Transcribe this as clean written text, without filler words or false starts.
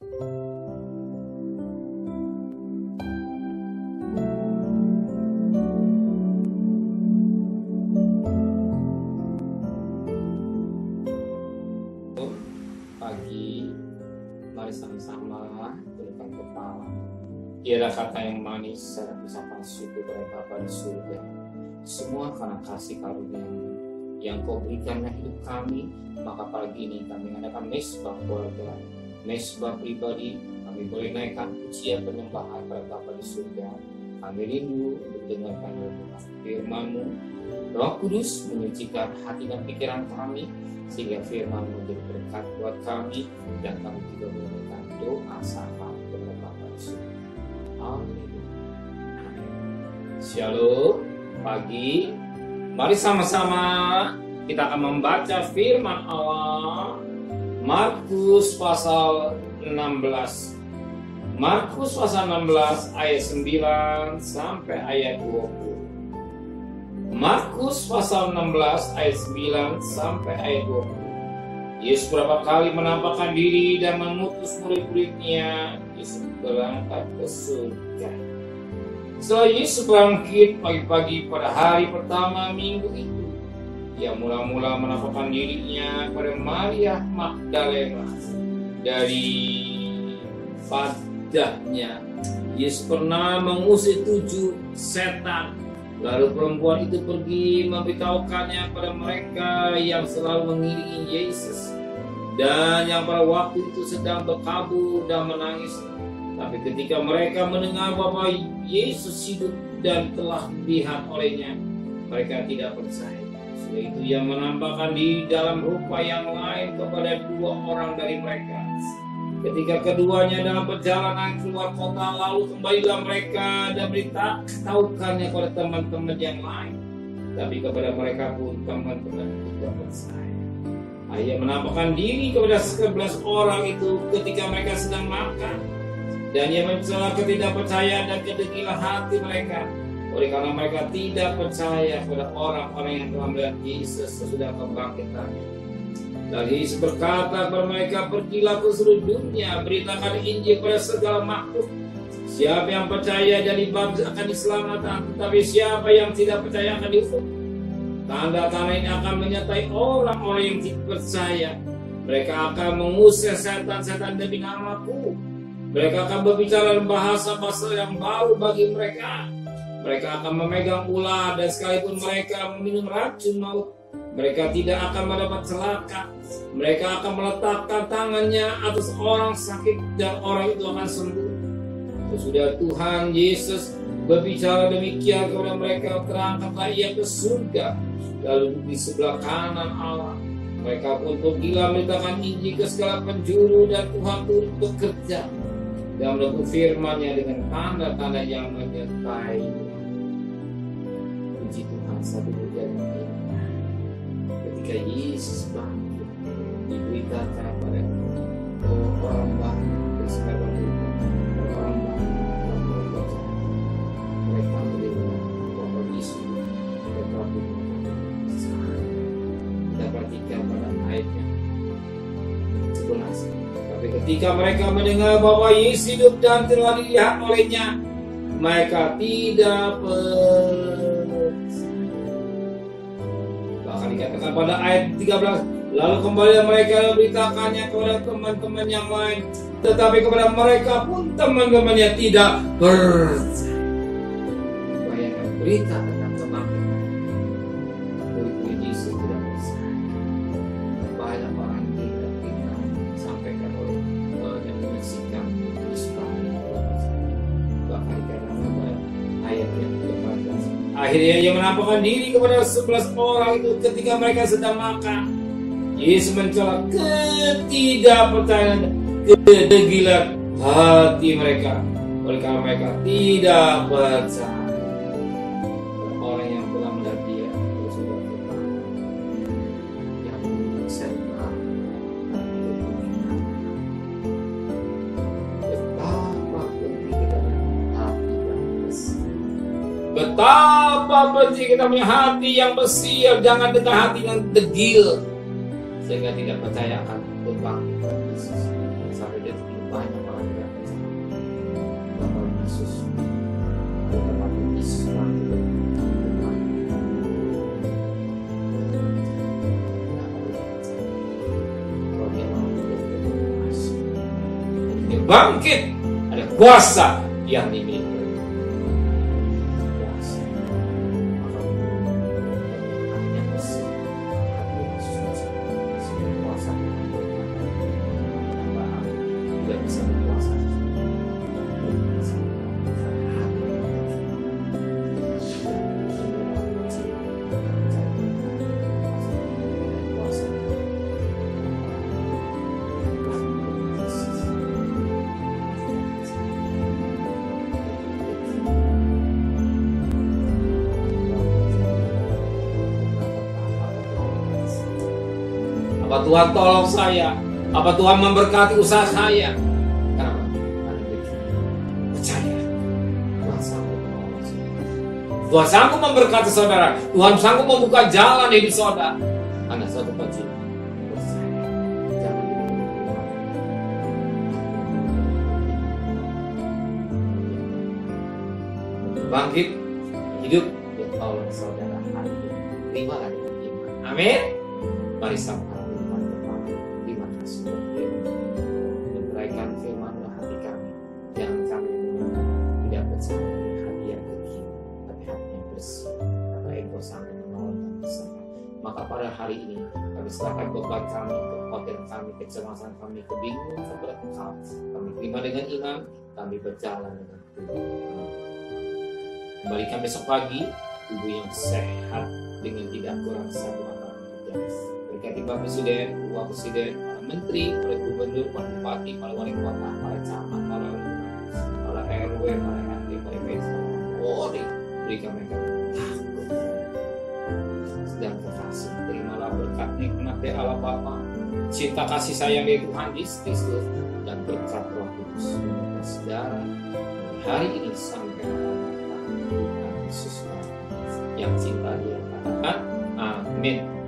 Pagi, mari sama-sama tundukkan kepala. Ialah kata yang manis secara ucapan syukur kepada Bapa di surga. Semua karena kasih karunia yang Kau berikan hidup kami, maka pagi ini kami mengadakan mesbah keluarga, mesbah pribadi. Kami boleh naikkan pujian penyembahan kepada Bapa di surga. Kami rindu untuk dengarkan firman-Mu. Roh Kudus menyucikan hati dan pikiran kami, sehingga firman menjadi berkat buat kami, dan kami juga memberikan doa syafaat kepada Bapa di surga. Amin. Shalom. Pagi, mari sama-sama kita akan membaca firman Allah. Markus pasal 16. Markus pasal 16 ayat 9 sampai ayat 20. Markus pasal 16 ayat 9 sampai ayat 20. Yesus beberapa kali menampakkan diri dan mengutus murid-muridnya. Yesus berangkat ke surga. Setelah Yesus bangkit pagi-pagi pada hari pertama minggu itu, Ia mula-mula menampakkan dirinya pada Maria Magdalena. Dari padanya Yesus pernah mengusir 7 setan. Lalu perempuan itu pergi memberitahukannya pada mereka yang selalu mengiringi Yesus, dan yang pada waktu itu sedang berkabung dan menangis. Tapi ketika mereka mendengar bahwa Yesus hidup dan telah dilihat olehnya, mereka tidak percaya. Setelah itu Ia menampakkan diri dalam rupa yang lain kepada 2 orang dari mereka. Ketika keduanya dalam perjalanan keluar kota, lalu kembalilah mereka dan beritahukannya kepada teman-teman yang lain. Tapi kepada mereka pun teman-teman tidak percaya. Ia menampakkan diri kepada 11 orang itu ketika mereka sedang makan. Dan Ia mencela ketidakpercayaan dan kedegilan hati mereka, oleh karena mereka tidak percaya kepada orang-orang yang telah melihat Yesus sesudah kebangkitannya. Lalu Yesus berkata kepada mereka, pergilah ke seluruh dunia, beritakan Injil pada segala makhluk. Siapa yang percaya dan dibaptis akan diselamatkan, tetapi siapa yang tidak percaya akan dihukum. Tanda-tanda ini akan menyertai orang-orang yang tidak percaya. Mereka akan mengusir setan-setan demi nama-Ku. Mereka akan berbicara dalam bahasa-bahasa yang baru bagi mereka. Mereka akan memegang ular, dan sekalipun mereka meminum racun maut, mereka tidak akan mendapat celaka. Mereka akan meletakkan tangannya atas orang sakit, dan orang itu akan sembuh. Sesudah Tuhan Yesus berbicara demikian kepada mereka, terangkatlah Ia ke surga, lalu di sebelah kanan Allah. Mereka pun pergilah memberitakan Injil ke segala penjuru, dan Tuhan turut bekerja dan menepuk firman-Nya dengan tanda-tanda yang menyertai. Puji Tuhan. Satu kejadian ketika Yesus bangkit, diberitakan pada orang banyak bersekarang orang banyak mereka melihat bahwa Yesus tetap kita perhatikan pada ayatnya 11. Tapi ketika mereka mendengar bahwa Yesus hidup dan telah dilihat olehnya, mereka tidak percaya. Bahkan dikatakan pada ayat 13, lalu kembali mereka memberitakannya kepada teman-teman yang lain, tetapi kepada mereka pun teman-temannya tidak percaya. Bayangkan berita tentang kebangkitan, murid-murid Yesus tidak percaya. Banyak orang tidak kita sampaikan oleh yang menyaksikan Islam. Bahkan dikatakan ayat yang ke-14. Akhirnya Ia menampakkan diri kepada 11 orang itu ketika mereka sedang makan. Yesus mencela ketidakpercayaan, kedegilan hati mereka, oleh karena mereka tidak percaya. Orang yang telah melihat Dia sudah berkata, yang berserta betapa penting kita punya hati yang bersih. Betapa penting kita punya hati yang bersih, jangan dengan hati yang degil, sehingga tidak percaya akan kebangkitan Yesus sampai detik ini. banyak orang yang percaya bahwa Yesus adalah Yesus lagi berdepan. Kalau dia mau berkuasa, dia bangkit, ada kuasa yang dimiliki. Apa Tuhan tolong saya? Apa Tuhan memberkati usaha saya? Kenapa? Karena percaya Tuhan sanggup menolong saya. Tuhan sanggup memberkati saudara. Tuhan sanggup membuka jalan hidup saudara. Karena suatu kunci percaya. Jangan bangkit, hidup, ya tolong saudara hari ini. Terima kasih iman. Amin. Mari sama. Terima kasih memberikan firman dalam hati kami. Jangan kami tidak percaya hati yang kecil, tapi hati yang bersih. Karena Engkau sanggup menolong kami. Maka pada hari ini kami serahkan beban kami, kekhawatiran kami, kecemasan kami, kebingungan kepada Engkau. Kami terima dengan iman, kami berjalan dengan tubuh. Kembalikan besok pagi tubuh yang sehat dengan tidak kurang satu makanan kita. Berkati Pak Presiden, Pak Presiden, para Menteri, para Gubernur, para Bupati, para Wali Kota, para Camat, para RW, para RT, para PS, Polri, berikan mereka takut dan kekasih. Terimalah berkat nikmat dari Allah Bapa, cinta kasih sayang dari Tuhan Yesus Kristus, dan berkat Roh Kudus dan saudara hari ini sampai Tuhan Yesus yang cinta Dia katakan amin.